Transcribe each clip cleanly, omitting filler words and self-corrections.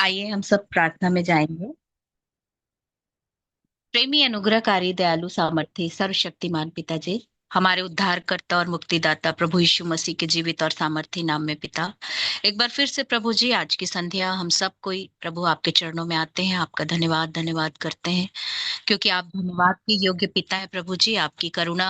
आइए हम सब प्रार्थना में जाएंगे। प्रेमी अनुग्रहकारी दयालु सामर्थी सर्वशक्तिमान पिताजी, हमारे उद्धारकर्ता और मुक्तिदाता प्रभु यीशु मसीह के जीवित और सामर्थी नाम में पिता, एक बार फिर से प्रभु जी आज की संध्या हम सब कोई प्रभु आपके चरणों में आते हैं। आपका धन्यवाद धन्यवाद करते हैं क्योंकि आप धन्यवाद के योग्य पिता है प्रभु जी। आपकी करुणा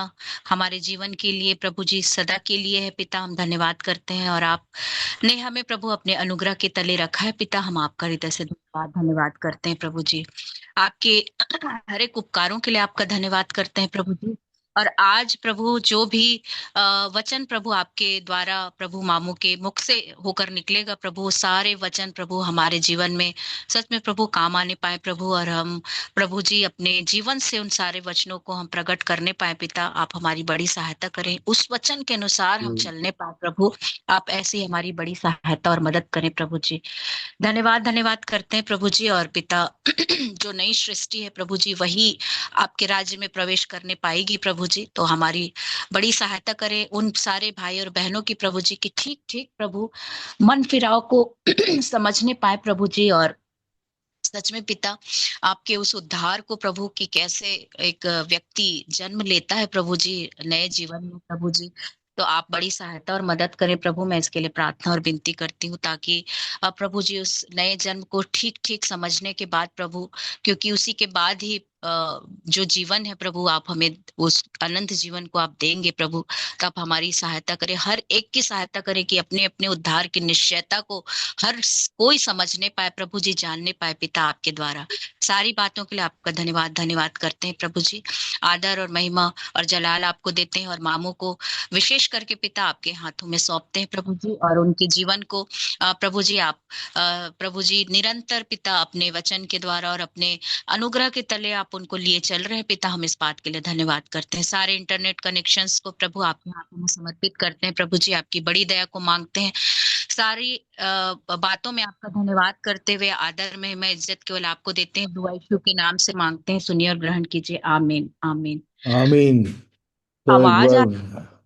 हमारे जीवन के लिए प्रभु जी सदा के लिए है पिता। हम धन्यवाद करते हैं और आपने हमें प्रभु अपने अनुग्रह के तले रखा है पिता। हम आपका हृदय से धन्यवाद धन्यवाद करते हैं प्रभु जी। आपके हर एक उपकारों के लिए आपका धन्यवाद करते हैं प्रभु जी। और आज प्रभु जो भी वचन प्रभु आपके द्वारा प्रभु मामू के मुख से होकर निकलेगा प्रभु, वो सारे वचन प्रभु हमारे जीवन में सच में प्रभु काम आने पाए प्रभु। और हम प्रभु जी अपने जीवन से उन सारे वचनों को हम प्रकट करने पाए पिता। आप हमारी बड़ी सहायता करें, उस वचन के अनुसार हम हम्म। चलने पाए प्रभु। आप ऐसी हमारी बड़ी सहायता और मदद करें प्रभु जी। धन्यवाद धन्यवाद करते हैं प्रभु जी। और पिता जो नई सृष्टि है प्रभु जी, वही आपके राज्य में प्रवेश करने पाएगी प्रभु जी। तो हमारी बड़ी सहायता करें उन सारे भाई और बहनों की प्रभु जी की ठीक ठीक प्रभु मन फिराव को समझने पाए प्रभु जी। और सच में पिता आपके उस उद्धार को प्रभु की कैसे एक व्यक्ति जन्म लेता है प्रभु जी नए जीवन में प्रभु जी। तो आप बड़ी सहायता और मदद करें प्रभु। मैं इसके लिए प्रार्थना और विनती करती हूँ ताकि प्रभु जी उस नए जन्म को ठीक ठीक समझने के बाद प्रभु, क्योंकि उसी के बाद ही जो जीवन है प्रभु आप हमें उस अनंत जीवन को आप देंगे प्रभु। तो आप हमारी सहायता करें, हर एक की सहायता करें कि अपने अपने उद्धार की निश्चयता को हर कोई समझने पाए प्रभु जी, जानने पाए पिता आपके द्वारा। सारी बातों के लिए आपका धन्यवाद धन्यवाद करते हैं प्रभु जी। आदर और महिमा और जलाल आपको देते हैं और मामू को विशेष करके पिता आपके हाथों में सौंपते हैं प्रभु जी। और उनके जीवन को प्रभु जी आप प्रभु जी निरंतर पिता अपने वचन के द्वारा और अपने अनुग्रह के तले आप उनको लिए चल रहे हैं पिता। हम इस बात के लिए धन्यवाद करते हैं। सारे इंटरनेट कनेक्शंस को प्रभु आपके हाथों में समर्पित करते हैं प्रभु जी। आपकी बड़ी दया को मांगते हैं। सारी बातों में आपका धन्यवाद करते हुए आदर में मैं इज्जत केवल आपको देते हैं। दुआ यीशु के नाम से मांगते हैं, सुनिए और ग्रहण कीजिए। आमीन आमीन। आमीन। तो एक आवाज बार, आ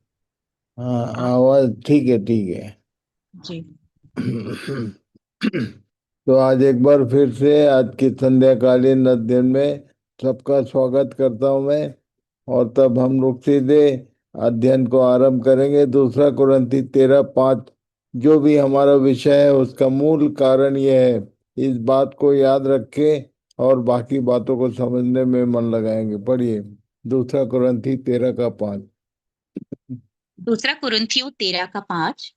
हाँ, आ- आवाज ठीक है, ठीक है। जी। तो आज एक बार फिर से आज की संध्याकालीन अध्ययन में सबका स्वागत करता हूं मैं। और तब हम लोग सीधे अध्ययन को आरंभ करेंगे। दूसरा कुरिन्थी 13:5 जो भी हमारा विषय है उसका मूल कारण यह है। इस बात को याद रखें और बाकी बातों को समझने में मन लगाएंगे। पढ़िए, दूसरा कुरिन्थी 13:5। दूसरा कुरिन्थियों 13 का 5।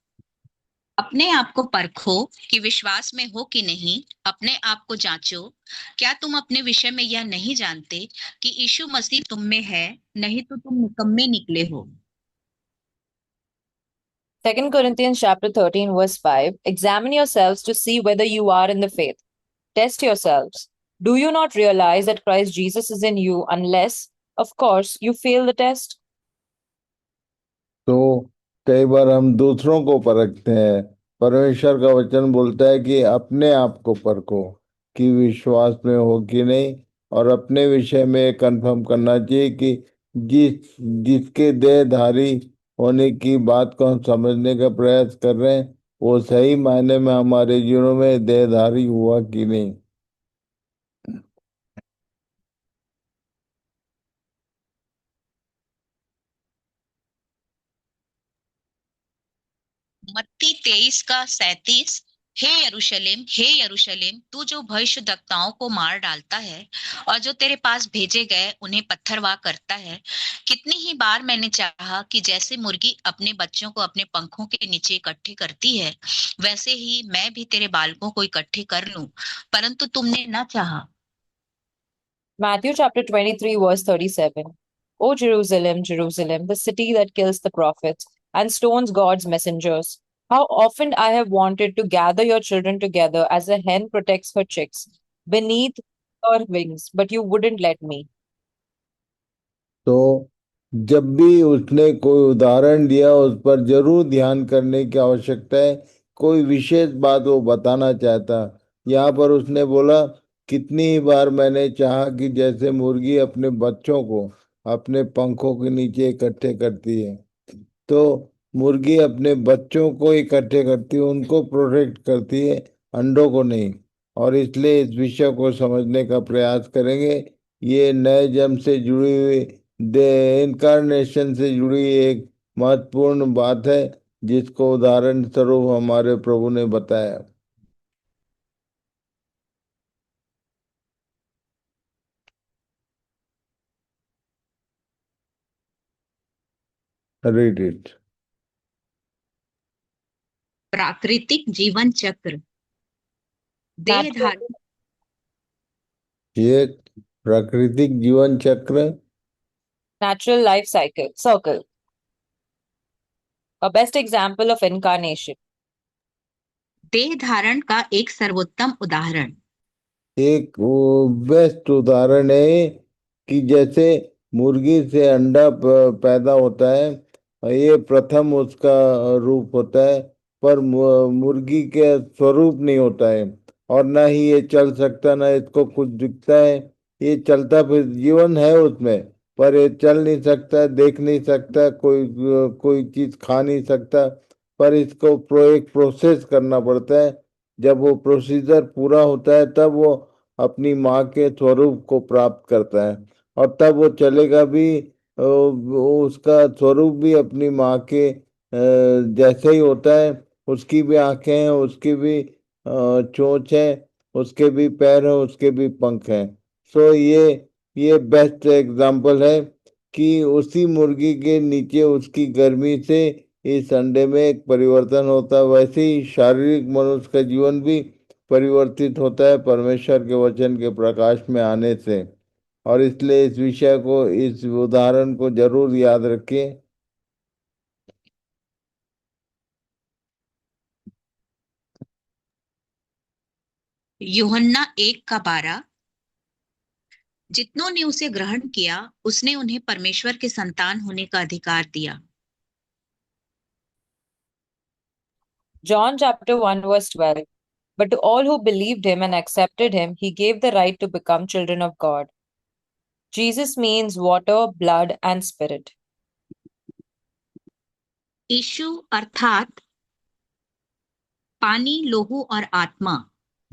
अपने आप को परखो कि विश्वास में हो कि नहीं, अपने आप को जांचो। क्या तुम अपने विषय में यह नहीं जानते कि यीशु मसीह तुम में है, नहीं तो तुम निकम्मे निकले हो। 2 Corinthians chapter 13 verse 5. Examine yourselves to see whether you are in the faith. Test yourselves. Do you not realize that Christ Jesus is in you unless, of course, you fail the test? तो कई बार हम दूसरों को परखते हैं। परमेश्वर का वचन बोलता है कि अपने आप को परखो कि विश्वास में हो कि नहीं। और अपने विषय में कंफर्म करना चाहिए कि जिसके देहधारी होने की बात को हम समझने का प्रयास कर रहे हैं वो सही मायने में हमारे जीवनों में देहधारी हुआ कि नहीं। मत्ती 23 का 37। हे यरूशलेम, तू जो भविष्यद्वक्ताओं को मार डालता है और जो तेरे पास भेजे गए उन्हें पत्थरवाह करता है, कितनी ही बार मैंने चाहा कि जैसे मुर्गी अपने बच्चों को अपने पंखों के नीचे इकट्ठे करती है, वैसे ही मैं भी तेरे बालकों को इकट्ठे कर लूं, परंतु तुमने न चाहा। Matthew chapter 23 verse 37. O Jerusalem, Jerusalem, the city that kills the prophets and stones God's messengers. How often I have wanted to gather your children together as a hen protects her chicks beneath her wings, but you wouldn't let me. तो जब भी उसने कोई उदाहरण दिया उस पर जरूर ध्यान करने की आवश्यकता है। कोई विशेष बात वो बताना चाहता। यहाँ पर उसने बोला, कितनी ही बार मैंने चाहा कि जैसे मुर्गी अपने बच्चों को अपने पंखों के नीचे इकट्ठे करती है। तो मुर्गी अपने बच्चों को इकट्ठे करती है, उनको प्रोटेक्ट करती है, अंडों को नहीं। और इसलिए इस विषय को समझने का प्रयास करेंगे। ये नए जन्म से जुड़ी हुई, इनकारनेशन से जुड़ी एक महत्वपूर्ण बात है, जिसको उदाहरण स्वरूप हमारे प्रभु ने बताया। Read it. प्राकृतिक जीवन चक्र, देह Natural, धारण, ये प्राकृतिक जीवन चक्र, natural life circle, a best example of incarnation. देह धारण का एक सर्वोत्तम उदाहरण। एक बेस्ट उदाहरण है कि जैसे मुर्गी से अंडा पैदा होता है, ये प्रथम उसका रूप होता है, पर मुर्गी के स्वरूप नहीं होता है। और ना ही ये चल सकता, ना इसको कुछ दिखता है। ये चलता फिर जीवन है उसमें, पर ये चल नहीं सकता, देख नहीं सकता, कोई चीज खा नहीं सकता। पर इसको एक प्रोसेस करना पड़ता है। जब वो प्रोसीजर पूरा होता है, तब वो अपनी माँ के स्वरूप को प्राप्त करता है। और तब वो चलेगा भी, वो उसका स्वरूप भी अपनी माँ के जैसे ही होता है। उसकी भी आंखें हैं, उसकी भी चोंच है, उसके भी पैर हैं, उसके भी पंख हैं। सो ये बेस्ट एग्जाम्पल है कि उसी मुर्गी के नीचे उसकी गर्मी से इस अंडे में एक परिवर्तन होता है। वैसे ही शारीरिक मनुष्य का जीवन भी परिवर्तित होता है परमेश्वर के वचन के प्रकाश में आने से। और इसलिए इस विषय को, इस उदाहरण को जरूर याद रखिए। यूहन्ना 1:12, जितनों ने उसे ग्रहण किया उसने उन्हें परमेश्वर के संतान होने का अधिकार दिया। John chapter 1 verse 12. But to all who believed him and accepted him, he gave the right to become children of God. Jesus means water, blood, and spirit. यीशु अर्थात पानी, लोहू और आत्मा।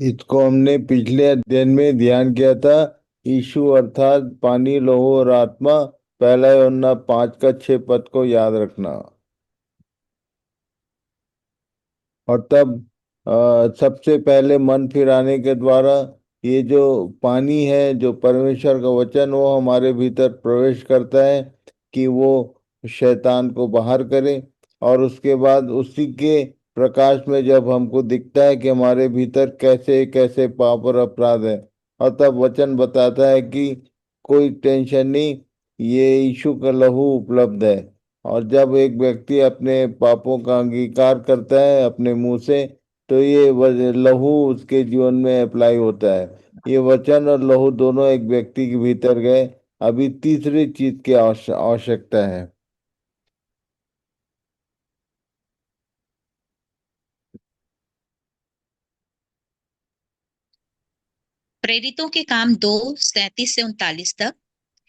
इसको हमने पिछले अध्ययन में ध्यान किया था। यीशु अर्थात पानी, लौह और आत्मा, पहला यूहन्ना 5 का 6 पद को याद रखना। और तब सबसे पहले मन फिराने के द्वारा ये जो पानी है, जो परमेश्वर का वचन, वो हमारे भीतर प्रवेश करता है कि वो शैतान को बाहर करे। और उसके बाद उसी के प्रकाश में जब हमको दिखता है कि हमारे भीतर कैसे कैसे पाप और अपराध है, और तब वचन बताता है कि कोई टेंशन नहीं, ये यीशु का लहू उपलब्ध है। और जब एक व्यक्ति अपने पापों का अंगीकार करता है अपने मुंह से, तो ये लहू उसके जीवन में अप्लाई होता है। ये वचन और लहू दोनों एक व्यक्ति के भीतर गए। अभी तीसरी चीज की आवश्यकता है। प्रेरितों के काम 2:37 से 39 तक।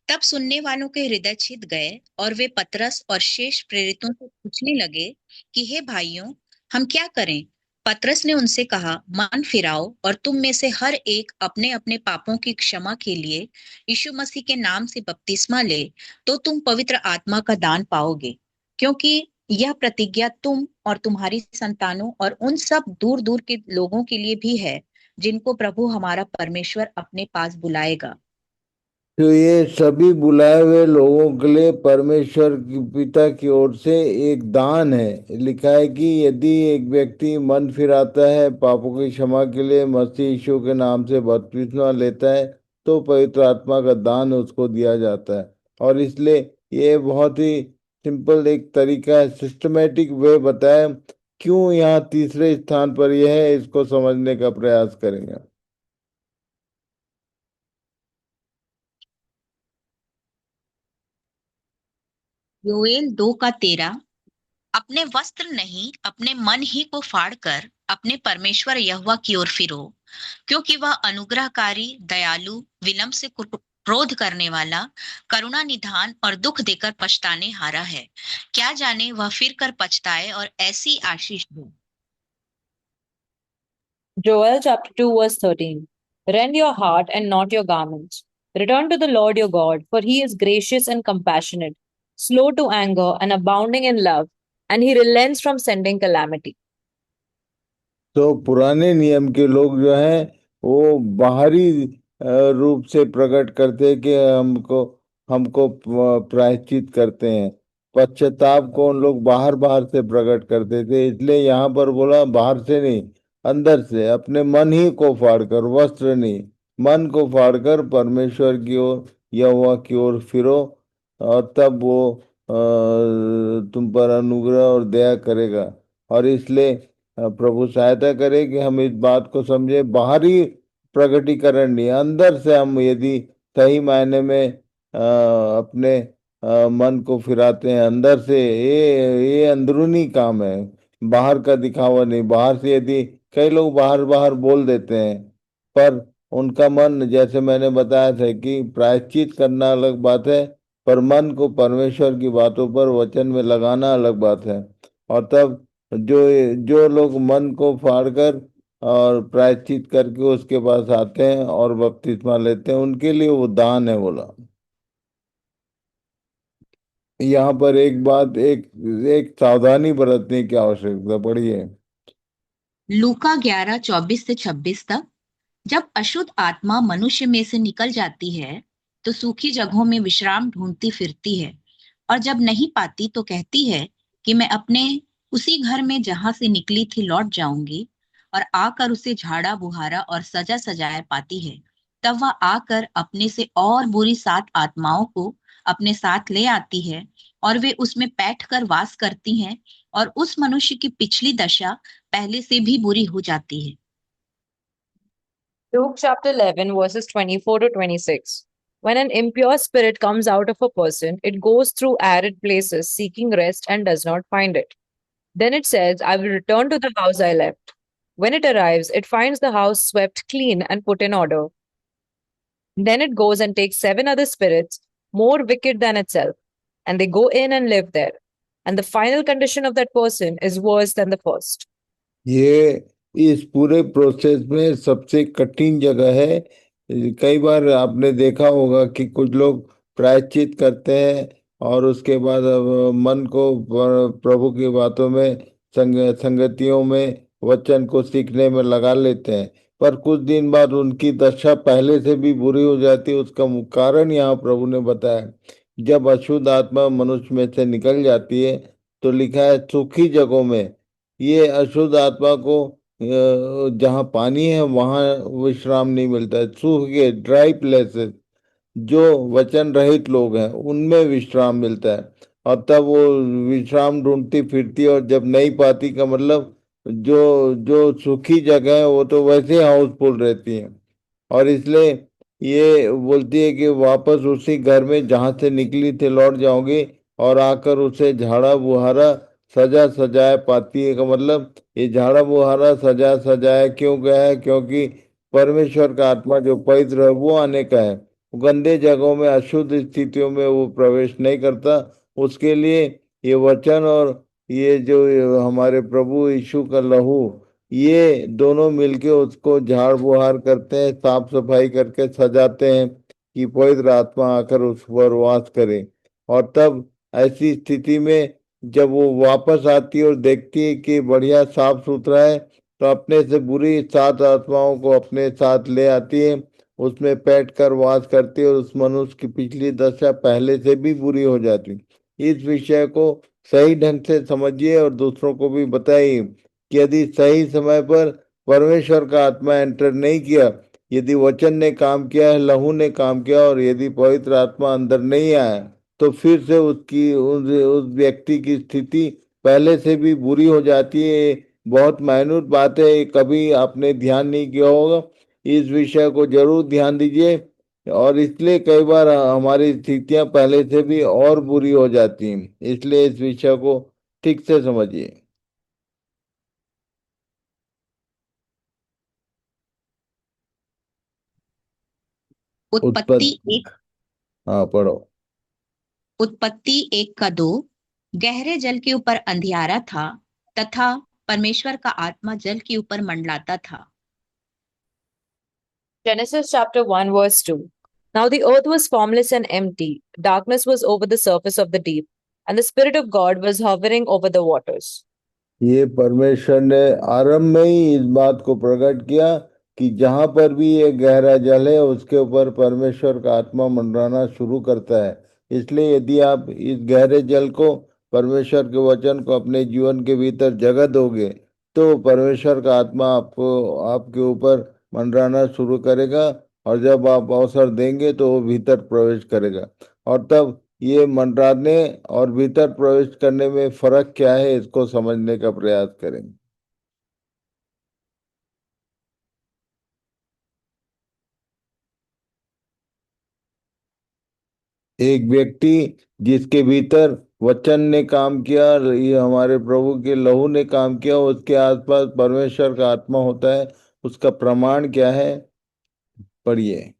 तब सुनने वालों के हृदय छिद गए और वे पतरस और शेष प्रेरितों से पूछने लगे कि हे भाइयों, हम क्या करें? पतरस ने उनसे कहा, मन फिराओ और तुम में से हर एक अपने अपने पापों की क्षमा के लिए यीशु मसीह के नाम से बपतिस्मा ले, तो तुम पवित्र आत्मा का दान पाओगे। क्योंकि यह प्रतिज्ञा तुम और तुम्हारी संतानों और उन सब दूर दूर के लोगों के लिए भी है, जिनको प्रभु हमारा परमेश्वर अपने पास बुलाएगा। तो ये सभी बुलाए हुए लोगों के लिए परमेश्वर की पिता की ओर से एक दान है। लिखा है कि यदि एक व्यक्ति मन फिराता है, पापों की क्षमा के लिए मसीह यीशु के नाम से बपतिस्मा लेता है, तो पवित्र आत्मा का दान उसको दिया जाता है। और इसलिए ये बहुत ही सिंपल एक तरीका है, सिस्टमेटिक वे बताया। क्यों यहाँ तीसरे स्थान पर यह है, इसको समझने का प्रयास करेंगे। योएल 2:13, अपने वस्त्र नहीं अपने मन ही को फाड़कर अपने परमेश्वर यहोवा की ओर फिरो, क्योंकि वह अनुग्रहकारी, दयालु, विलंब से क्रोध करने वाला, करुणा निधान और दुख देकर पछताने हारा है। क्या जाने वह फिर कर पछताए और ऐसी आशीष दे। Joel chapter 2 verse 13. Rend your heart and not your garments. Return to the Lord your God, for he is gracious and compassionate, slow to anger and abounding in love, and he relents from sending calamity. तो पुराने नियम के लोग जो हैं वो बाहरी रूप से प्रकट करते हैं कि हमको हमको प्रायश्चित करते हैं। पश्चाताप को उन लोग बाहर बाहर से प्रकट करते थे, इसलिए यहाँ पर बोला बाहर से नहीं, अंदर से अपने मन ही को फाड़कर, वस्त्र नहीं, मन को फाड़कर परमेश्वर की ओर, यहोवा की ओर फिरो, और तब वो तुम पर अनुग्रह और दया करेगा। और इसलिए प्रभु सहायता करे कि हम इस बात को समझे, बाहरी प्रकटीकरण नहीं, अंदर से हम यदि सही मायने में अपने मन को फिराते हैं अंदर से, ये अंदरूनी काम है, बाहर का दिखावा नहीं। बाहर से यदि कई लोग बाहर बाहर बोल देते हैं, पर उनका मन, जैसे मैंने बताया था कि प्रायश्चित करना अलग बात है, पर मन को परमेश्वर की बातों पर, वचन में लगाना अलग बात है। और तब जो जो लोग मन को फाड़कर और प्रायश्चित करके उसके पास आते हैं और बपतिस्मा लेते हैं, उनके लिए वो दान है बोला। यहाँ पर एक बात, एक एक सावधानी बरतने की आवश्यकता पड़ी है। लूका 11:24 से 26 तक। जब अशुद्ध आत्मा मनुष्य में से निकल जाती है तो सूखी जगहों में विश्राम ढूंढती फिरती है, और जब नहीं पाती तो कहती है कि मैं अपने उसी घर में जहां से निकली थी लौट जाऊंगी, और आकर उसे झाड़ा बुहारा और सजा सजाया पाती है। तब वह आकर अपने से और बुरी 7 आत्माओं को अपने साथ ले आती है, और वे उसमें बैठ कर वास करती हैं, और उस मनुष्य की पिछली दशा पहले से भी बुरी हो जाती है। Luke chapter 11, verses 24 to 26. When an impure spirit comes out of a person, it goes through arid places seeking rest and does not find it. Then it says, I will return to the house I left. When it arrives, it finds the house swept clean and put in order. Then it goes and takes 7 other spirits, more wicked than itself, and they go in and live there. And the final condition of that person is worse than the first. ये इस पूरे process में सबसे कठिन जगह है। कई बार आपने देखा होगा कि कुछ लोग प्रायश्चित करते हैं और उसके बाद मन को प्रभु की बातों में, संगतियों में, वचन को सीखने में लगा लेते हैं, पर कुछ दिन बाद उनकी दशा पहले से भी बुरी हो जाती है। उसका कारण यहाँ प्रभु ने बताया। जब अशुद्ध आत्मा मनुष्य में से निकल जाती है तो लिखा है सूखी जगहों में। ये अशुद्ध आत्मा को जहाँ पानी है वहां विश्राम नहीं मिलता है, सूख के ड्राई प्लेसेस, जो वचन रहित लोग हैं उनमें विश्राम मिलता है। और तब वो विश्राम ढूंढती फिरती है, और जब नहीं पाती का मतलब जो जो सूखी जगह है वो तो वैसे हाउसफुल रहती है। और इसलिए ये बोलती है कि वापस उसी घर में जहां से निकली थी लौट जाऊंगी, और आकर उसे झाड़ा बुहारा सजा सजाया पाती है। का मतलब ये झाड़ा बुहारा सजा सजाया क्यों गया है? क्योंकि परमेश्वर का आत्मा जो पवित्र है वो आने का है। गंदे जगहों में, अशुद्ध स्थितियों में वो प्रवेश नहीं करता। उसके लिए ये वचन और ये जो हमारे प्रभु यीशु का लहू, ये दोनों मिलके उसको झाड़ बुहार करते हैं, साफ सफाई करके सजाते हैं कि पवित्र आत्मा आकर उस पर वास करे। और तब ऐसी स्थिति में जब वो वापस आती है और देखती है कि बढ़िया साफ सुथरा है, तो अपने से बुरी 7 आत्माओं को अपने साथ ले आती है, उसमें बैठ कर वास करती है, और उस मनुष्य की पिछली दशा पहले से भी बुरी हो जाती। इस विषय को सही ढंग से समझिए और दूसरों को भी बताइए कि यदि सही समय पर परमेश्वर का आत्मा एंटर नहीं किया, यदि वचन ने काम किया है, लहू ने काम किया, और यदि पवित्र आत्मा अंदर नहीं आया, तो फिर से उसकी उस व्यक्ति की स्थिति पहले से भी बुरी हो जाती है। बहुत मायनूट बात है, ये कभी आपने ध्यान नहीं किया होगा, इस विषय को जरूर ध्यान दीजिए। और इसलिए कई बार हमारी स्थितियां पहले से भी और बुरी हो जाती हैं, इसलिए इस विषय को ठीक से समझिए। उत्पत्ति उत्पत्ति, एक हाँ पढ़ो। उत्पत्ति 1:2। गहरे जल के ऊपर अंधियारा था, तथा परमेश्वर का आत्मा जल के ऊपर मंडलाता था। Genesis chapter 1, verse 2. Now the earth was formless and empty, darkness was over the surface of the deep, and the Spirit of God was hovering over the waters. ये परमेश्वर ने आरंभ में ही इस बात को प्रकट किया कि जहां पर भी ये गहरा जल है उसके ऊपर परमेश्वर का आत्मा मंडराना शुरू करता है। इसलिए यदि आप इस गहरे जल को, परमेश्वर के वचन को अपने जीवन के भीतर जगह दोगे तो परमेश्वर का आत्मा आपको, आपके ऊपर मंडराना शुरू करेगा, और जब आप अवसर देंगे तो वो भीतर प्रवेश करेगा। और तब ये मंडराने और भीतर प्रवेश करने में फर्क क्या है, इसको समझने का प्रयास करेंगे। एक व्यक्ति जिसके भीतर वचन ने काम किया, ये हमारे प्रभु के लहू ने काम किया, उसके आसपास परमेश्वर का आत्मा होता है। उसका प्रमाण क्या है, पढ़िए।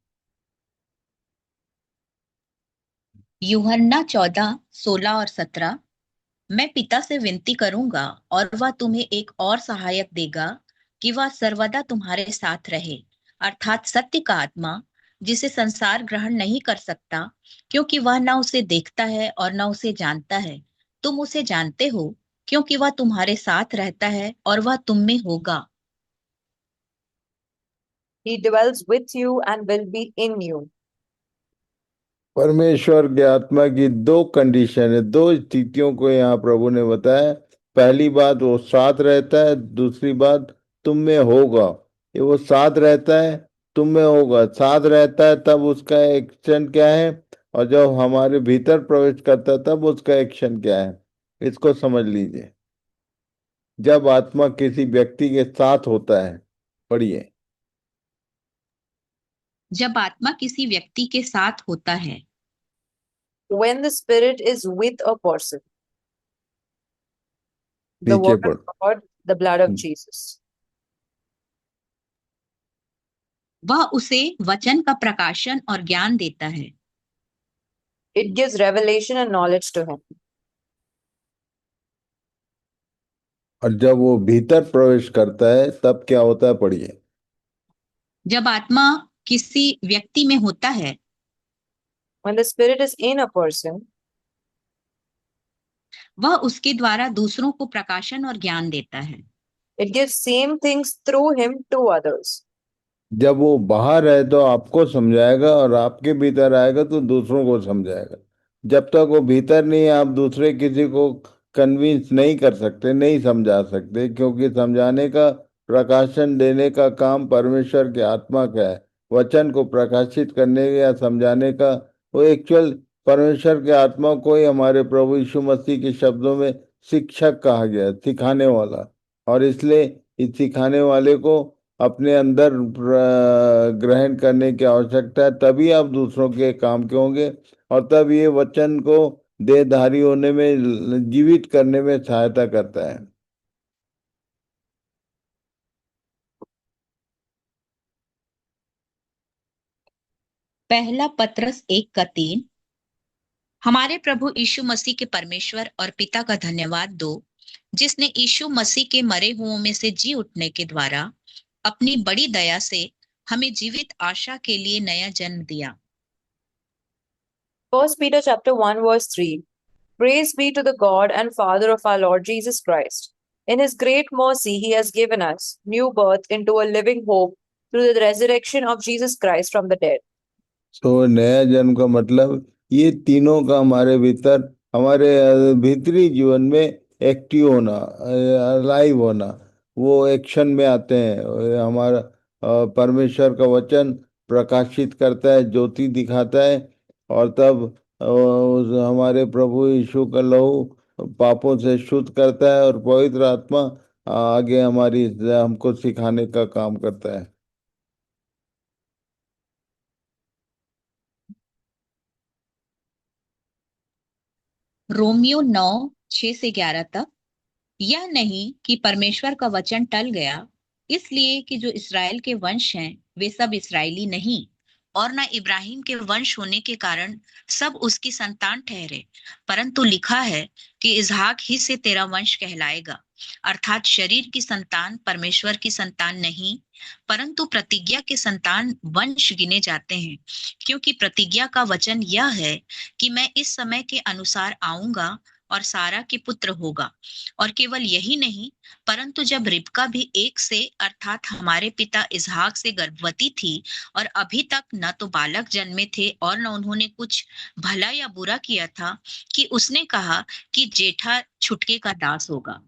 यूहन्ना 14:16 और 17। मैं पिता से विनती करूंगा और वह तुम्हें एक और सहायक देगा कि वह सर्वदा तुम्हारे साथ रहे, अर्थात सत्य का आत्मा, जिसे संसार ग्रहण नहीं कर सकता क्योंकि वह न उसे देखता है और न उसे जानता है। तुम उसे जानते हो क्योंकि वह तुम्हारे साथ रहता है और वह तुम में होगा। He dwells with you and will be in you. परमेश्वर के आत्मा की दो कंडीशन है, दो स्थितियों को यहाँ प्रभु ने बताया। पहली बात, वो साथ रहता है। दूसरी बात, तुम में होगा। ये वो साथ रहता है, तुम में होगा। साथ रहता है तब उसका एक्शन क्या है, और जब हमारे भीतर प्रवेश करता है तब उसका एक्शन क्या है, इसको समझ लीजिए। जब आत्मा किसी व्यक्ति के साथ होता है, पढ़िए। जब आत्मा किसी व्यक्ति के साथ होता है, When the Spirit is with a person, the नीचे Word पढ़। of God, the blood of Jesus. वह उसे वचन का प्रकाशन और ज्ञान देता है। It gives revelation and knowledge to him. और जब वो भीतर प्रवेश करता है तब क्या होता है, पढ़िए। जब आत्मा किसी व्यक्ति में होता है, When the Spirit is in a person, वह उसके द्वारा दूसरों को प्रकाशन और ज्ञान देता है। it gives same things through him to others. जब वो बाहर है तो आपको समझाएगा, और आपके भीतर आएगा तो दूसरों को समझाएगा। जब तक वो भीतर नहीं है, आप दूसरे किसी को कन्विंस नहीं कर सकते, नहीं समझा सकते, क्योंकि समझाने का, प्रकाशन देने का काम परमेश्वर के आत्मा का है। वचन को प्रकाशित करने या समझाने का वो एक्चुअल परमेश्वर के आत्मा को ही हमारे प्रभु यीशु मसीह के शब्दों में शिक्षक कहा गया, सिखाने वाला। और इसलिए इस सिखाने वाले को अपने अंदर ग्रहण करने की आवश्यकता है, तभी आप दूसरों के काम के होंगे, और तब ये वचन को देहधारी होने में, जीवित करने में सहायता करता है। पहला पत्रस 1:3। हमारे प्रभु यीशु मसीह के परमेश्वर और पिता का धन्यवाद दो, जिसने यीशु मसीह के मरे हुओं में से जी उठने के द्वारा अपनी बड़ी दया से हमें जीवित आशा के लिए नया जन्म दिया। 1 Peter chapter 1 verse 3. Praise be to the God and Father of our Lord Jesus Christ. In his great mercy he has given us new birth into a living hope through the resurrection of Jesus Christ from the dead. तो नया जन्म का मतलब ये तीनों का हमारे भीतर, हमारे भीतरी जीवन में एक्टिव होना, लाइव होना, वो एक्शन में आते हैं। हमारा परमेश्वर का वचन प्रकाशित करता है, ज्योति दिखाता है, और तब हमारे प्रभु यीशु का लहू पापों से शुद्ध करता है, और पवित्र आत्मा आगे हमारी, हमको सिखाने का काम करता है। रोमियो 9:6-11 तक। यह नहीं कि परमेश्वर का वचन टल गया, इसलिए कि जो इस्राएल के वंश हैं वे सब इस्राएली नहीं, और न इब्राहिम के वंश होने के कारण सब उसकी संतान ठहरे, परंतु लिखा है कि इसहाक ही से तेरा वंश कहलाएगा। अर्थात शरीर की संतान परमेश्वर की संतान नहीं, परंतु प्रतिज्ञा के संतान वंश गिने जाते हैं, क्योंकि प्रतिज्ञा का वचन यह है कि मैं इस समय के अनुसार आऊंगा और सारा के पुत्र होगा। और केवल यही नहीं, परंतु जब रिबका भी एक से अर्थात हमारे पिता इसहाक से गर्भवती थी और अभी तक न तो बालक जन्मे थे और न उन्होंने कुछ भला या बुरा किया था, कि उसने कहा कि जेठा छुटके का दास होगा।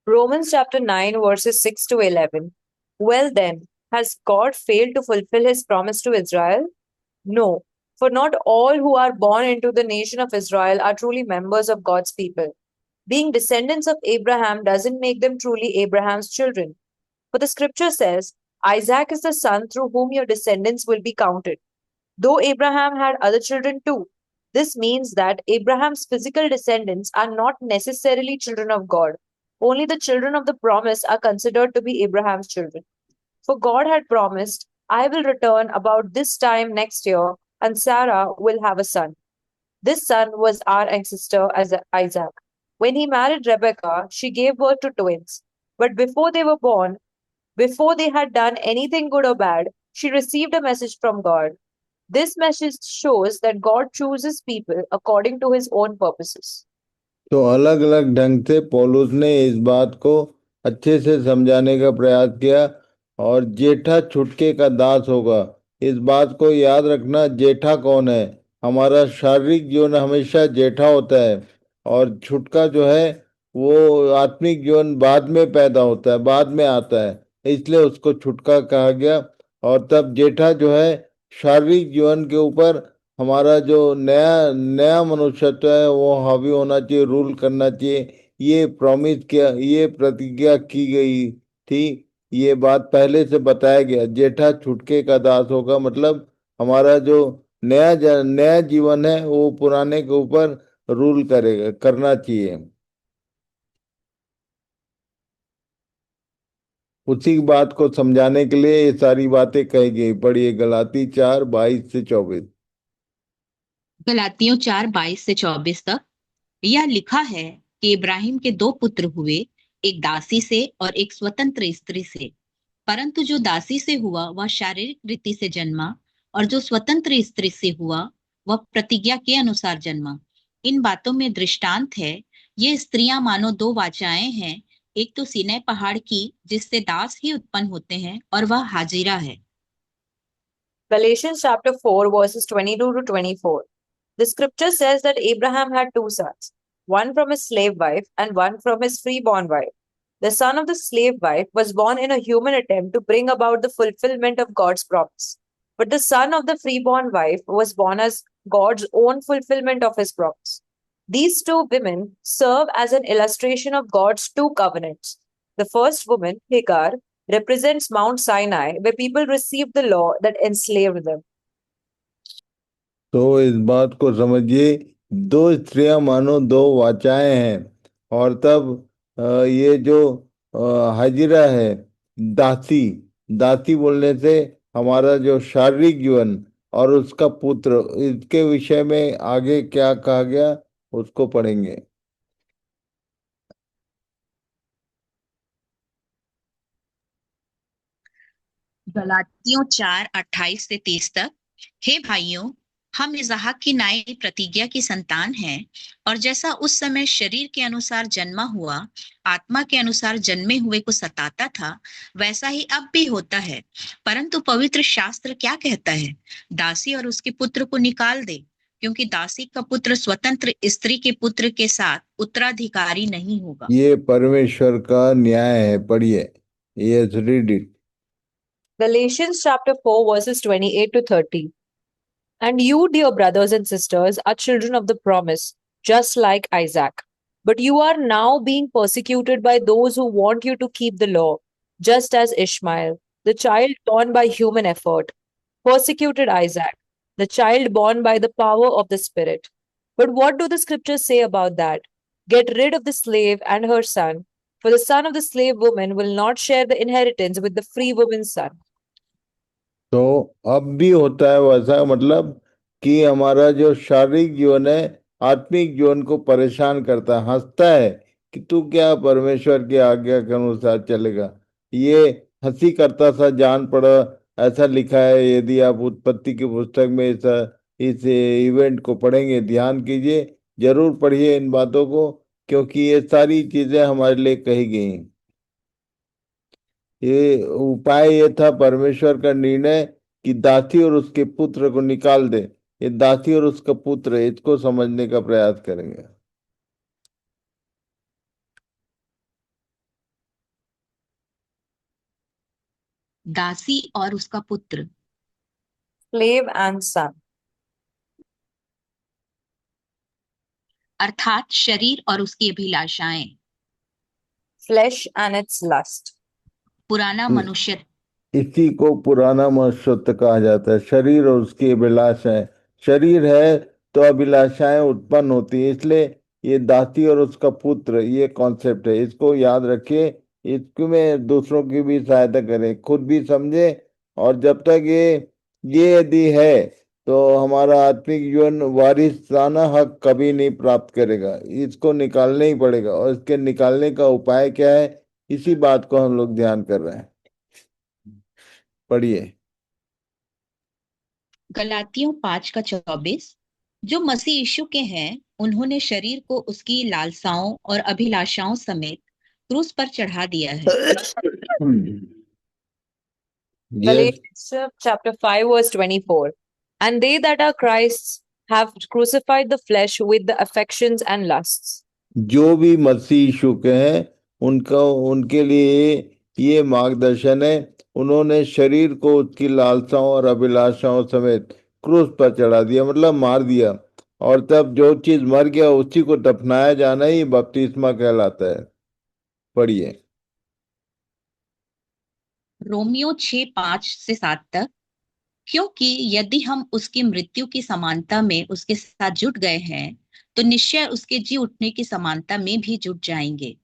Romans chapter 9, verses 6 to 11. Well then, has God failed to fulfill his promise to Israel? No, for not all who are born into the nation of Israel are truly members of God's people. Being descendants of Abraham doesn't make them truly Abraham's children. For the scripture says, Isaac is the son through whom your descendants will be counted. Though Abraham had other children too, this means that Abraham's physical descendants are not necessarily children of God. Only the children of the promise are considered to be Abraham's children. For God had promised, I will return about this time next year, and Sarah will have a son. This son was our ancestor as Isaac. When he married Rebekah, she gave birth to twins. But before they were born, before they had done anything good or bad, she received a message from God. This message shows that God chooses people according to his own purposes. तो अलग अलग ढंग से पौलुस ने इस बात को अच्छे से समझाने का प्रयास किया। और जेठा छुटके का दास होगा, इस बात को याद रखना। जेठा कौन है? हमारा शारीरिक जीवन हमेशा जेठा होता है, और छुटका जो है वो आत्मिक जीवन बाद में पैदा होता है, बाद में आता है, इसलिए उसको छुटका कहा गया। और तब जेठा जो है शारीरिक जीवन के ऊपर हमारा जो नया नया मनुष्यत्व है वो हावी होना चाहिए, रूल करना चाहिए। ये प्रॉमिस किया, ये प्रतिज्ञा की गई थी, ये बात पहले से बताया गया। जेठा छुटके का दास होगा, मतलब हमारा जो नया जीवन है वो पुराने के ऊपर रूल करेगा, करना चाहिए। उसी बात को समझाने के लिए ये सारी बातें कही गई। पढ़िए गलाती 4:22 से 24। गलातियों 4:22 से 24 तक यह लिखा है कि इब्राहिम के दो पुत्र हुए, एक दासी से और एक स्वतंत्र स्त्री से। परंतु जो दासी से हुआ वह शारीरिक रीति से जन्मा, और जो स्वतंत्र स्त्री से हुआ वह प्रतिज्ञा के अनुसार जन्मा। इन बातों में दृष्टांत है। ये स्त्रियां मानो दो वाचाएं हैं, एक तो सीनै पहाड़ की जिससे दास ही उत्पन्न होते हैं, और वह हाजिरा है। Galatians chapter 4, verses 22 to 24. The scripture says that Abraham had two sons, one from his slave wife and one from his freeborn wife. The son of the slave wife was born in a human attempt to bring about the fulfillment of God's promise. But the son of the freeborn wife was born as God's own fulfillment of his promise. These two women serve as an illustration of God's two covenants. The first woman, Hagar, represents Mount Sinai, where people received the law that enslaved them. तो इस बात को समझिए, दो स्त्रियां मानो दो वाचाएं हैं। और तब ये जो हाजिरा है, दासी, दासी बोलने से हमारा जो शारीरिक जीवन और उसका पुत्र, इसके विषय में आगे क्या कहा गया उसको पढ़ेंगे। गलातियों 4:28 से 30 तक। हे भाइयों, हम इसहाक की नाई प्रतिज्ञा की संतान हैं, और जैसा उस समय शरीर के अनुसार जन्मा हुआ आत्मा के अनुसार जन्मे हुए को सताता था, वैसा ही अब भी होता है। परंतु पवित्र शास्त्र क्या कहता है? दासी और उसके पुत्र को निकाल दे, क्योंकि दासी का पुत्र स्वतंत्र स्त्री के पुत्र के साथ उत्तराधिकारी नहीं होगा। ये परमेश्वर का न्याय है। पढ़िए, yes read it. Galatians chapter 4, verses 28 to 30. And you, dear brothers and sisters, are children of the promise, just like Isaac. But you are now being persecuted by those who want you to keep the law, just as Ishmael, the child born by human effort, persecuted Isaac, the child born by the power of the Spirit. But what do the scriptures say about that? Get rid of the slave and her son, for the son of the slave woman will not share the inheritance with the free woman's son. तो अब भी होता है वैसा, मतलब कि हमारा जो शारीरिक जीवन है आत्मिक जीवन को परेशान करता है, हंसता है कि तू क्या परमेश्वर की आज्ञा के अनुसार चलेगा। ये हंसी करता सा जान पड़ा, ऐसा लिखा है। यदि आप उत्पत्ति की पुस्तक में इस इवेंट को पढ़ेंगे, ध्यान कीजिए, जरूर पढ़िए इन बातों को, क्योंकि ये सारी चीजें हमारे लिए कही गई हैं। ये उपाय ये था परमेश्वर का निर्णय कि दासी और उसके पुत्र को निकाल दे। ये दासी और उसका पुत्र है, इसको समझने का प्रयास करेंगे। दासी और उसका पुत्र, Slave and son. अर्थात शरीर और उसकी अभिलाषाएं, Flesh and its lust. पुराना मनुष्य। इसी को पुराना मनुष्यत्व कहा जाता है। शरीर और उसकी अभिलाषाएं, शरीर है तो अभिलाषाएं उत्पन्न होती है, इसलिए ये दासी और उसका पुत्र, ये कॉन्सेप्ट है, इसको याद रखिए। इसमें दूसरों की भी सहायता करें, खुद भी समझे। और जब तक ये यदि है तो हमारा आत्मिक जीवन वारिसाना हक कभी नहीं प्राप्त करेगा। इसको निकालना ही पड़ेगा, और इसके निकालने का उपाय क्या है, इसी बात को हम लोग ध्यान कर रहे हैं। पढ़िए। गलातियों 5:24, जो मसीह यीशु के हैं उन्होंने शरीर को उसकी लालसाओं और अभिलाषाओं समेत क्रूस पर चढ़ा दिया है। Yes, Galatians chapter 5 verse 24. And they that are Christ's have crucified the flesh with the affections and lusts. जो भी मसीह यीशु के हैं उनका, उनके लिए ये मार्गदर्शन है। उन्होंने शरीर को उसकी लालसाओं और अभिलाषाओं समेत क्रूस पर चढ़ा दिया, मतलब मार दिया। और तब जो चीज मर गया उसी को दफनाया जाना ही बपतिस्मा कहलाता है। पढ़िए। रोमियो 6:5-7 तक, क्योंकि यदि हम उसकी मृत्यु की समानता में उसके साथ जुट गए हैं तो निश्चय उसके जी उठने की समानता में भी जुट जाएंगे।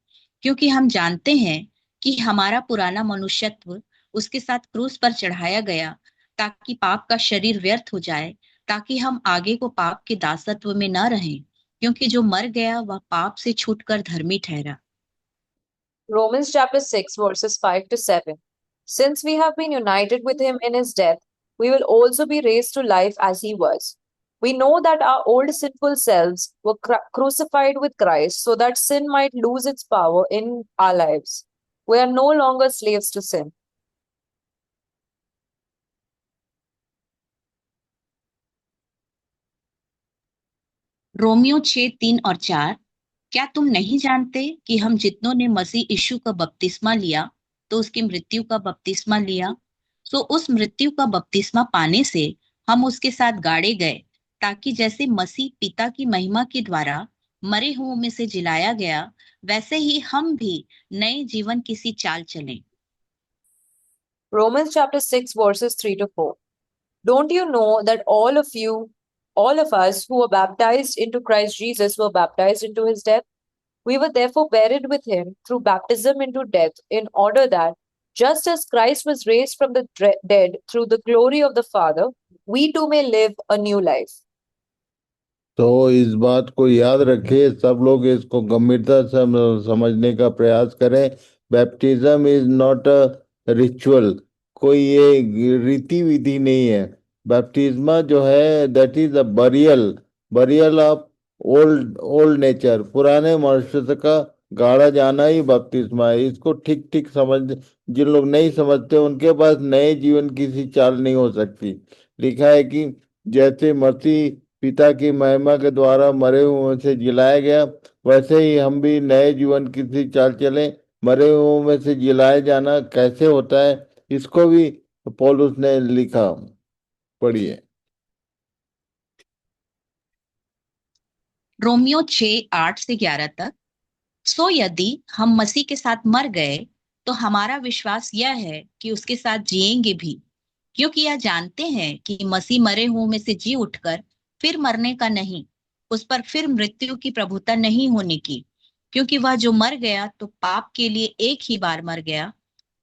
क्योंकि हम जानते हैं कि हमारा पुराना मनुष्यत्व उसके साथ क्रूस पर चढ़ाया गया, ताकि पाप का शरीर व्यर्थ हो जाए, ताकि हम आगे को पाप के दासत्व में न रहें। क्योंकि जो मर गया वह पाप से छूटकर धर्मी ठहरा। Romans chapter 6 verses 5 to 7. Since we have been united with him in his death, we will also be raised to life as he was. We know that our old sinful selves were crucified with Christ so that sin might lose its power in our lives. We are no longer slaves to sin. Romeo 6:3 और 4, क्या तुम नहीं जानते कि हम जितनों ने मसीह यीशु का बपतिस्मा लिया तो उसकी मृत्यु का बपतिस्मा लिया। सो उस मृत्यु का बपतिस्मा पाने से हम उसके साथ गाड़े गए, ताकि जैसे मसीह पिता की महिमा के द्वारा मरे हुओं में से जिलाया गया, वैसे ही हम भी नए जीवन की सी चाल चलें। Romans chapter 6 verses 3 to 4. Don't you know that all of us who were baptized into Christ Jesus were baptized into his death? We were therefore buried with him through baptism into death, in order that, just as Christ was raised from the dead through the glory of the Father, we too may live a new life. तो इस बात को याद रखें, सब लोग इसको गंभीरता से समझने का प्रयास करें। Baptism is not a ritual, कोई ये रीति विधि नहीं है। बैप्टिज्मा जो है that is a burial of old old nature, पुराने मनुष्य का गाड़ा जाना ही बपतिस्मा है। इसको ठीक ठीक समझ, जिन लोग नहीं समझते उनके पास नए जीवन की सी चाल नहीं हो सकती। लिखा है कि जैसे मसीह पिता की महिमा के द्वारा मरे हुओं से जिलाया गया, वैसे ही हम भी नए जीवन की सी चाल चले। मरे हुओं में से जिलाया जाना कैसे होता है, इसको भी पौलुस ने लिखा। पढ़िए। रोमियो 6:8-11 तक, सो यदि हम मसीह के साथ मर गए तो हमारा विश्वास यह है कि उसके साथ जिएंगे भी, क्योंकि यह जानते हैं कि मसीह मरे हुओं में से जी उठकर फिर मरने का नहीं, उस पर फिर मृत्यु की प्रभुता नहीं होने की। क्योंकि वह जो मर गया तो पाप के लिए एक ही बार मर गया,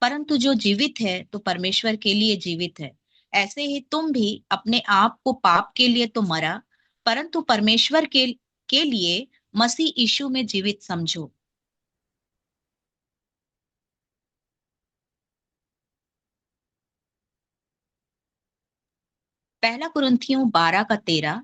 परंतु जो जीवित है तो परमेश्वर के लिए जीवित है। ऐसे ही तुम भी अपने आप को पाप के लिए तो मरा, परंतु परमेश्वर के के लिए मसीह यीशु में जीवित समझो। पहला कुरिन्थियों 12:13,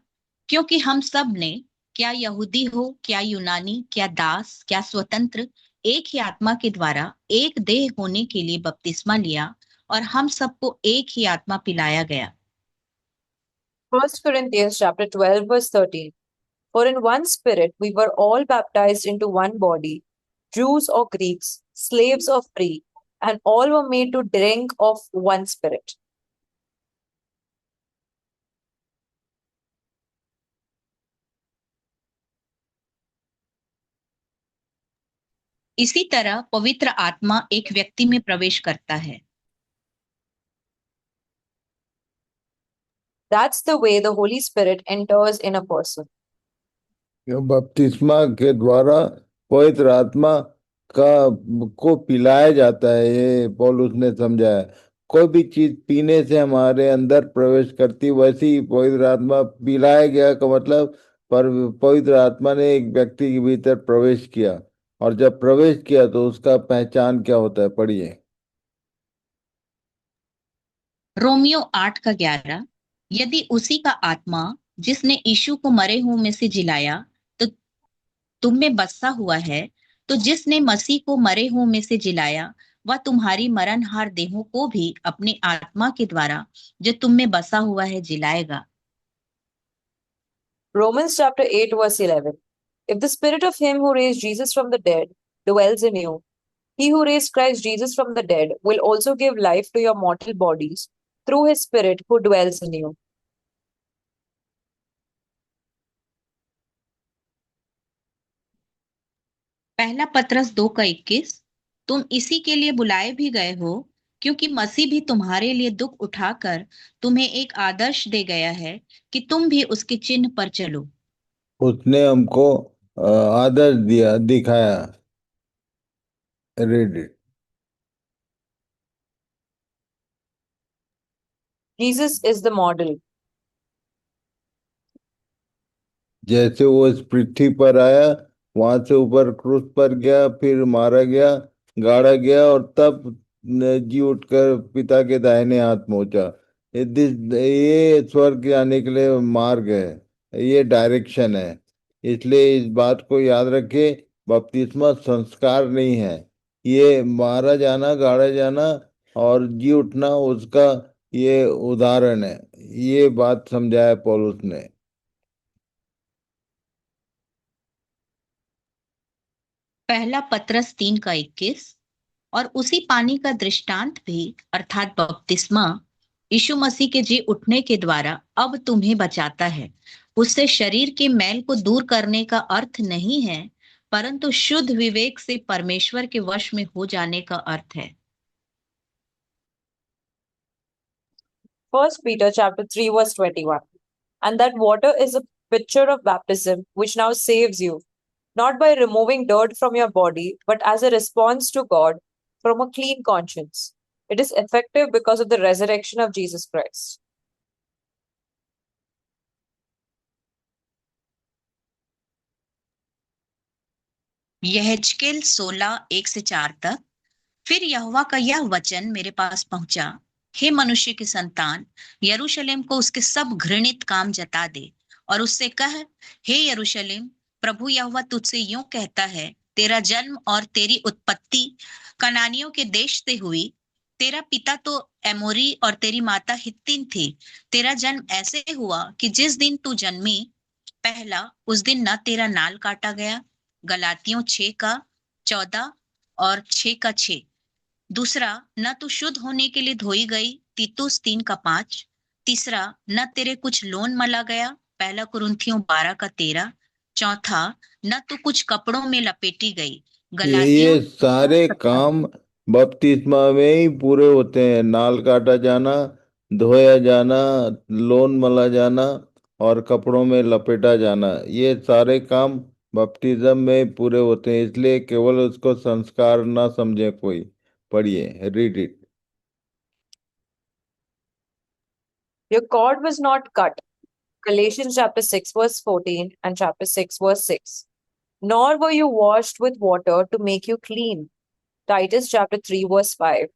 क्योंकि हम सब ने, क्या यहूदी हो, क्या यूनानी, क्या दास, क्या स्वतंत्र, एक ही आत्मा के द्वारा एक देह होने के लिए बपतिस्मा लिया और हम सबको एक ही आत्मा पिलाया गया। 1 Corinthians chapter 12 verse 13. For in one spirit we were all baptized into one body, Jews or Greeks, slaves or free, and all were made to drink of one spirit. इसी तरह पवित्र आत्मा एक व्यक्ति में प्रवेश करता है। That's the way the Holy Spirit enters in a person. बपतिस्मा के द्वारा पवित्र आत्मा का को पिलाया जाता है, ये पौलुस ने समझाया। कोई भी चीज पीने से हमारे अंदर प्रवेश करती, वैसे ही पवित्र आत्मा पिलाया गया का मतलब पर पवित्र आत्मा ने एक व्यक्ति के भीतर प्रवेश किया, और जब प्रवेश किया तो उसका पहचान क्या होता है, पढ़िए। रोमियो 8:11, यदि उसी का आत्मा जिसने यीशु को मरे हुओं में से जिलाया तो तुम में बसा हुआ है, तो जिसने मसीह को मरे हुओं में से जिलाया वह तुम्हारी मरणहार देहों को भी अपने आत्मा के द्वारा जो तुम में बसा हुआ है जिलाएगा। Romans chapter 8 verse 11. If the spirit of him who raised Jesus from the dead dwells in you, he who raised Christ Jesus from the dead will also give life to your mortal bodies through his spirit who dwells in you. पहला पतरस 2:21, तुम इसी के लिए बुलाए भी गए हो, क्योंकि मसीह भी तुम्हारे लिए दुख उठाकर तुम्हें एक आदर्श दे गया है कि तुम भी उसके चिन्ह पर चलो। उसने हमको आदर्श दिया, दिखाया। Read it. Jesus is the model. जैसे वो इस पृथ्वी पर आया, वहां से ऊपर क्रूस पर गया, फिर मारा गया, गाड़ा गया, और तब जी उठकर पिता के दाहिने हाथ पहुंचा। ये स्वर्ग जाने के लिए मार्ग है, ये डायरेक्शन है। इसलिए इस बात को याद रखिए, बपतिस्मा संस्कार नहीं है, ये मारा जाना, गाड़ा जाना और जी उठना उसका ये उदाहरण है। ये बात समझाया पौलुस ने। पहला पतरस 3:21, और उसी पानी का दृष्टांत भी अर्थात बपतिस्मा यीशु मसीह के जी उठने के द्वारा अब तुम्हें बचाता है। उससे शरीर के मैल को दूर करने का अर्थ नहीं है, परंतु शुद्ध विवेक से परमेश्वर के वश में हो जाने का अर्थ है। 1 Peter chapter 3 verse 21. And that water is a picture of baptism which now saves you, not by removing dirt from your body, but as a response to God from a clean conscience. It is effective because of the resurrection of Jesus Christ. यहेजकेल 16:1-4 तक। फिर यहोवा का यह वचन मेरे पास पहुंचा, हे मनुष्य की संतान, यरूशलेम को उसके सब घृणित काम जता दे और उससे कह, हे यरूशलेम, प्रभु यहोवा तुझसे यूं कहता है, तेरा जन्म और तेरी उत्पत्ति कनानियों के देश से हुई। तेरा पिता तो एमोरी और तेरी माता हित्तिन थी। तेरा जन्म ऐसे हुआ कि जिस दिन तू जन्मी पहला उस दिन न तेरा नाल काटा गया। गलातियों 6:14 और 6:6। दूसरा, न तू शुद्ध होने के लिए धोई गई। तीतुस 3:5। तीसरा, न तेरे कुछ लोन मला गया। पहला कुरिन्थियों 12:13। चौथा, न तू कुछ कपड़ों में लपेटी गई। ये गलातियों सारे 2:17। काम बपतिस्मा में ही पूरे होते हैं। नाल काटा जाना, धोया जाना, लोन मला जाना और कपड़ों में लपेटा जाना, ये सारे काम बपतिस्म में पूरे होते हैं। इसलिए केवल उसको संस्कार ना समझे कोई। पढ़िए, read it. Your cord was not cut Galatians chapter 6 verse 14 and chapter 6 verse 6. Nor were you washed with water to make you clean. Titus chapter 3 verse 5.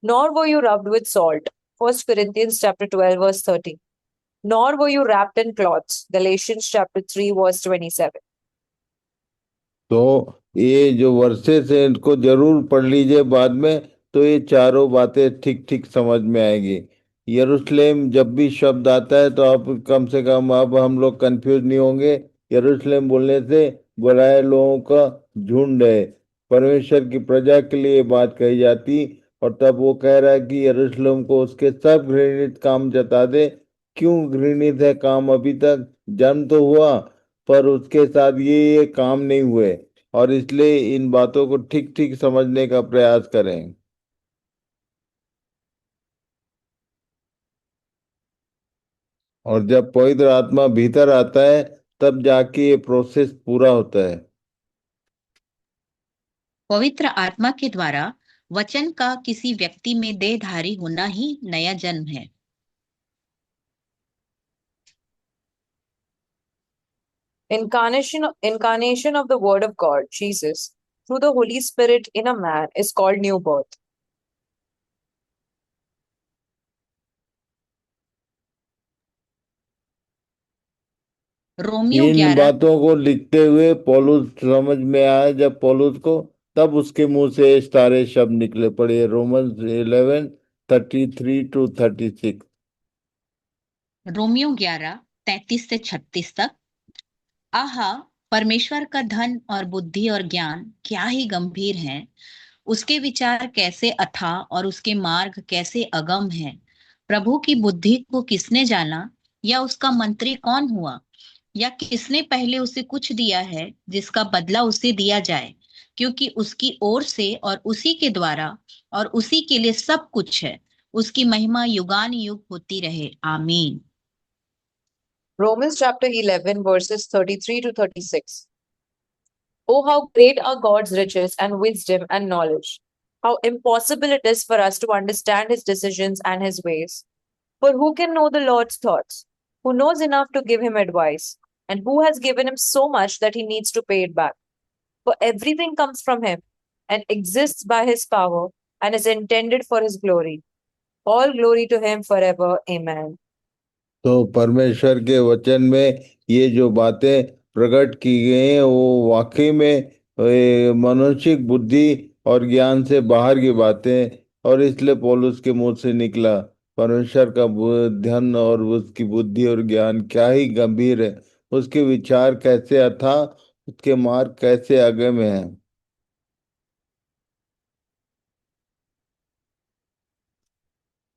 Nor were you rubbed with salt. 1 Corinthians chapter 12 verse 30. Nor were you wrapped in cloths. Galatians chapter 3 verse 27. तो ये जो versus है इनको जरूर पढ़ लीजिए बाद में, तो ये चारों बातें ठीक ठीक समझ में आएगी। यरूशलेम जब भी शब्द आता है तो आप कम से कम, अब हम लोग कंफ्यूज नहीं होंगे। यरूशलेम बोलने से बुलाए लोगों का झुंड है, परमेश्वर की प्रजा के लिए ये बात कही जाती। और तब वो कह रहा है कि यरूशलेम को उसके सब घृणित काम जता दे। क्यों घृणित है काम? अभी तक जन्म तो हुआ, पर उसके साथ ये काम नहीं हुए, और इसलिए इन बातों को ठीक ठीक समझने का प्रयास करें। और जब पवित्र आत्मा भीतर आता है तब जाके ये प्रोसेस पूरा होता है। पवित्र आत्मा के द्वारा वचन का किसी व्यक्ति में देहधारी होना ही नया जन्म है। Incarnation of the Word of God, Jesus, through the Holy Spirit in a man is called new birth. Romeo इन 11 बातों को लिखते हुए पौलुस समझ में आया, जब पौलुस को, तब उसके मुंह से ये सारे शब्द निकले पड़े। रोमन्स 11:33-36। रोमियो 11:33 से 36 तक। आहा, परमेश्वर का धन और बुद्धि और ज्ञान क्या ही गंभीर हैं। उसके विचार कैसे अथाह और उसके मार्ग कैसे अगम हैं। प्रभु की बुद्धि को किसने जाना, या उसका मंत्री कौन हुआ, या किसने पहले उसे कुछ दिया है जिसका बदला उसे दिया जाए, क्योंकि उसकी ओर से और उसी के द्वारा और उसी के लिए सब कुछ है। उसकी महिमा युगान युग होती रहे, आमीन। Romans chapter 11, verses 33 to 36. Oh, how great are God's riches and wisdom and knowledge! How impossible it is for us to understand his decisions and his ways. For who can know the Lord's thoughts? Who knows enough to give him advice? And who has given him so much that he needs to pay it back? For everything comes from him and exists by his power and is intended for his glory. All glory to him forever. Amen. तो परमेश्वर के वचन में ये जो बातें प्रकट की गई हैं वो वाकई में मनुष्य बुद्धि और ज्ञान से बाहर की बातें। और इसलिए पौलुस के मुंह से निकला, परमेश्वर का धन और उसकी बुद्धि और ज्ञान क्या ही गंभीर है, उसके विचार कैसे अथाह, उसके मार्ग कैसे अगम है।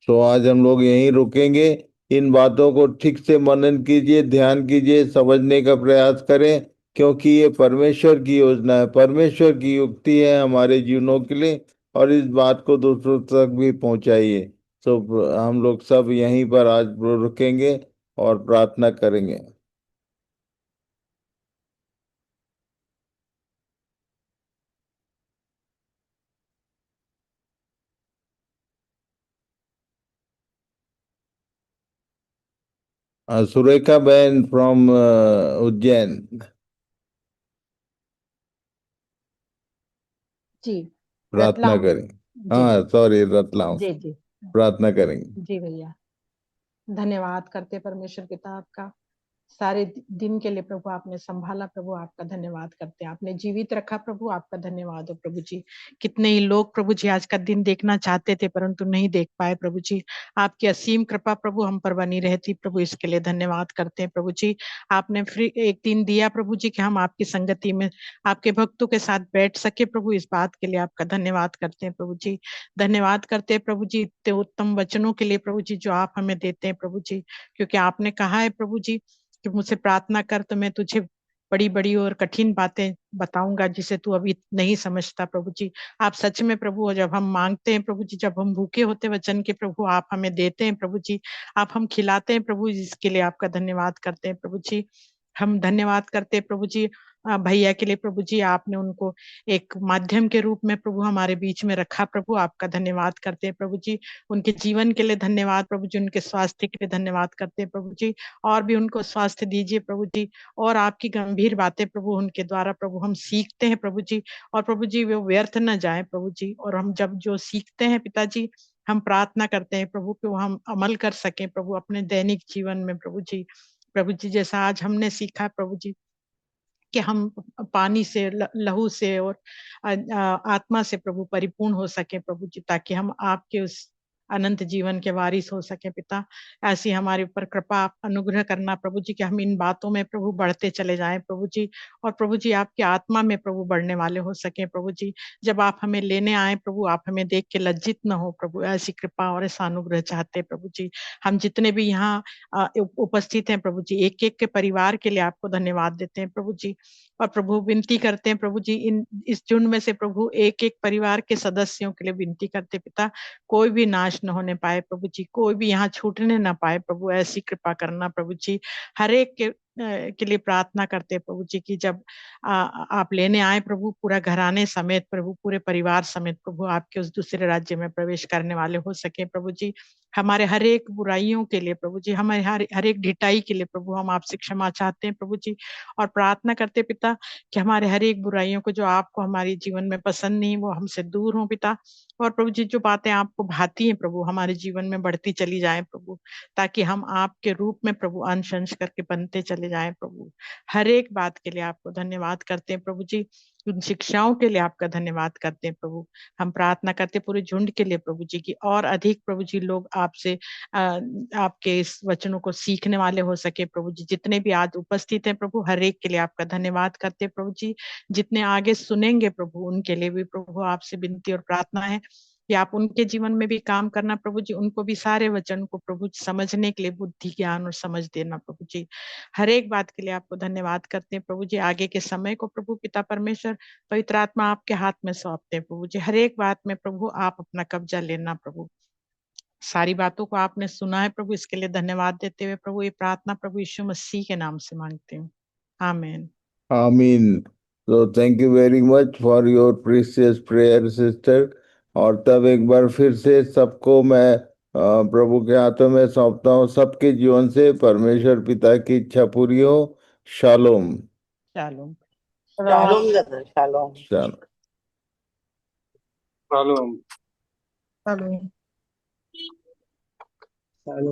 तो आज हम लोग यहीं रुकेंगे। इन बातों को ठीक से मनन कीजिए, ध्यान कीजिए, समझने का प्रयास करें, क्योंकि ये परमेश्वर की योजना है, परमेश्वर की युक्ति है हमारे जीवनों के लिए। और इस बात को दूसरों तक भी पहुंचाइए। तो हम लोग सब यहीं पर आज रुकेंगे और प्रार्थना करेंगे। सुरेखा बहन फ्रॉम उज्जैन, जी। प्रार्थना रतलाम। करें। जी हाँ सॉरी, रतलाम। जी जी प्रार्थना करेंगे। जी भैया, धन्यवाद करते परमेश्वर पिता आपका, सारे दिन के लिए प्रभु आपने संभाला। प्रभु आपका धन्यवाद करते हैं, आपने जीवित रखा। प्रभु आपका धन्यवाद हो प्रभु जी। कितने ही लोग प्रभु जी आज का दिन देखना चाहते थे परंतु नहीं देख पाए। प्रभु जी आपकी असीम कृपा प्रभु हम पर बनी रहती। प्रभु इसके लिए धन्यवाद करते हैं। प्रभु जी आपने फिर एक दिन दिया प्रभु जी कि हम आपकी संगति में आपके भक्तों के साथ बैठ सके। प्रभु इस बात के लिए आपका धन्यवाद करते हैं। प्रभु जी धन्यवाद करते हैं प्रभु जी इतने उत्तम वचनों के लिए प्रभु जी जो आप हमें देते हैं प्रभु जी, क्योंकि आपने कहा है प्रभु जी कि मुझसे प्रार्थना कर तो मैं तुझे बड़ी बड़ी और कठिन बातें बताऊंगा जिसे तू अभी नहीं समझता। प्रभु जी आप सच में प्रभु, जब हम मांगते हैं प्रभु जी, जब हम भूखे होते वचन के प्रभु आप हमें देते हैं प्रभु जी, आप हम खिलाते हैं प्रभु, इसके लिए आपका धन्यवाद करते हैं प्रभु जी। हम धन्यवाद करते हैं प्रभु जी। भैया के लिए प्रभु जी, आपने उनको एक माध्यम के रूप में प्रभु हमारे बीच में रखा प्रभु, आपका धन्यवाद करते हैं प्रभु जी। उनके जीवन के लिए धन्यवाद प्रभु जी, उनके स्वास्थ्य के लिए धन्यवाद करते हैं प्रभु जी, और भी उनको स्वास्थ्य दीजिए प्रभु जी। और आपकी गंभीर बातें प्रभु उनके द्वारा प्रभु हम सीखते हैं प्रभु जी, और प्रभु जी वो व्यर्थ न जाए प्रभु जी। और हम जब जो सीखते हैं पिताजी, हम प्रार्थना करते हैं प्रभु कि वो हम अमल कर सकें प्रभु अपने दैनिक जीवन में प्रभु जी। प्रभु जी, जैसा आज हमने सीखा प्रभु जी कि हम पानी से, लहू से और आत्मा से प्रभु परिपूर्ण हो सके प्रभु जी, ताकि हम आपके उस अनंत जीवन के वारिस हो सके पिता। ऐसी हमारे ऊपर कृपा आप अनुग्रह करना प्रभु जी कि हम इन बातों में प्रभु बढ़ते चले जाएं प्रभु जी, और प्रभु जी आपकी आत्मा में प्रभु बढ़ने वाले हो सके प्रभु जी। जब आप हमें लेने आए प्रभु, आप हमें देख के लज्जित न हो प्रभु, ऐसी कृपा और ऐसा अनुग्रह चाहते प्रभु जी। हम जितने भी यहाँ उपस्थित हैं प्रभु जी, एक एक के परिवार के लिए आपको धन्यवाद देते हैं प्रभु जी। और प्रभु विनती करते हैं प्रभु जी, इस झुंड में से प्रभु एक एक परिवार के सदस्यों के लिए विनती करते पिता, कोई भी नाश न होने पाए प्रभु जी, कोई भी यहाँ छूटने ना पाए प्रभु, ऐसी कृपा करना प्रभु जी। हर एक के लिए प्रार्थना करते हैं प्रभु जी की जब आप लेने आए प्रभु, पूरा घराने समेत प्रभु, पूरे परिवार समेत प्रभु आपके उस दूसरे राज्य में प्रवेश करने वाले हो सके प्रभु जी। हमारे हर एक बुराइयों के लिए प्रभु जी, हमारे हर एक ढिठाई के लिए प्रभु हम आपसे क्षमा चाहते हैं प्रभु जी, और प्रार्थना करते पिता कि हमारे हर एक बुराइयों को जो आपको हमारे जीवन में पसंद नहीं, वो हमसे दूर हो पिता। और प्रभु जी, जो बातें आपको भाती हैं प्रभु, हमारे जीवन में बढ़ती चली जाए प्रभु, ताकि हम आपके रूप में प्रभु अंश अंश करके बनते चले जाएं प्रभु। हर एक बात के लिए आपको धन्यवाद करते हैं प्रभु जी, उन शिक्षाओं के लिए आपका धन्यवाद करते हैं प्रभु। हम प्रार्थना करते हैं पूरे झुंड के लिए प्रभु जी की और अधिक प्रभु जी लोग आपसे आपके इस वचनों को सीखने वाले हो सके प्रभु जी। जितने भी आज उपस्थित हैं प्रभु, हर एक के लिए आपका धन्यवाद करते हैं प्रभु जी। जितने आगे सुनेंगे प्रभु, उनके लिए भी प्रभु आपसे विनती और प्रार्थना है कि आप उनके जीवन में भी काम करना प्रभु जी, उनको भी सारे वचन को प्रभु समझने के लिए बुद्धि, ज्ञान और समझ देना प्रभु जी। हर एक बात के लिए आपको धन्यवाद करते हैं प्रभु जी। आगे के समय को प्रभु पिता परमेश्वर पवित्र आत्मा आपके हाथ में सौंपते हैं प्रभु जी। हर एक बात में प्रभु आप अपना कब्जा लेना प्रभु। सारी बातों को आपने सुना है प्रभु, इसके लिए धन्यवाद देते हुए प्रभु ये प्रार्थना प्रभु यीशु मसीह के नाम से मांगते हूँ, आमीन। आमीन। तो thank you very much for your precious prayer sister. और तब एक बार फिर से सबको मैं प्रभु के हाथों में सौंपता हूँ। सबके जीवन से परमेश्वर पिता की इच्छा पूरी हो। Shalom. Shalom. Shalom brother, shalom. Shalom. Shalom. Shalom.